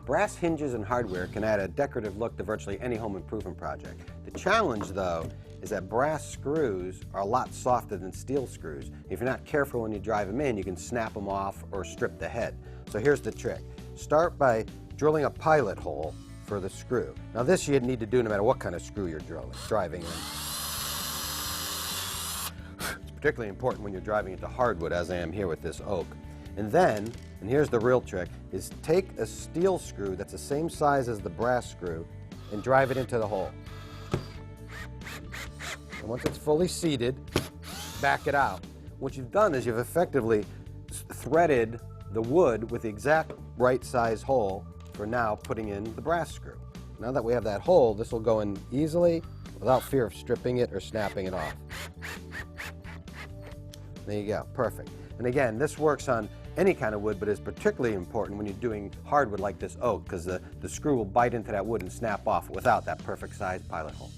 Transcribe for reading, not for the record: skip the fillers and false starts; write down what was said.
Brass hinges and hardware can add a decorative look to virtually any home improvement project. The challenge, though, is that brass screws are a lot softer than steel screws. If you're not careful when you drive them in, you can snap them off or strip the head. So here's the trick. Start by drilling a pilot hole for the screw. Now this you need to do no matter what kind of screw you're driving in. It's particularly important when you're driving into hardwood, as I am here with this oak. And then, and here's the real trick, is take a steel screw that's the same size as the brass screw and drive it into the hole. And once it's fully seated, back it out. What you've done is you've effectively threaded the wood with the exact right size hole for now putting in the brass screw. Now that we have that hole, this will go in easily without fear of stripping it or snapping it off. There you go, perfect. And again, this works on any kind of wood, but is particularly important when you're doing hardwood like this oak, because the screw will bite into that wood and snap off without that perfect size pilot hole.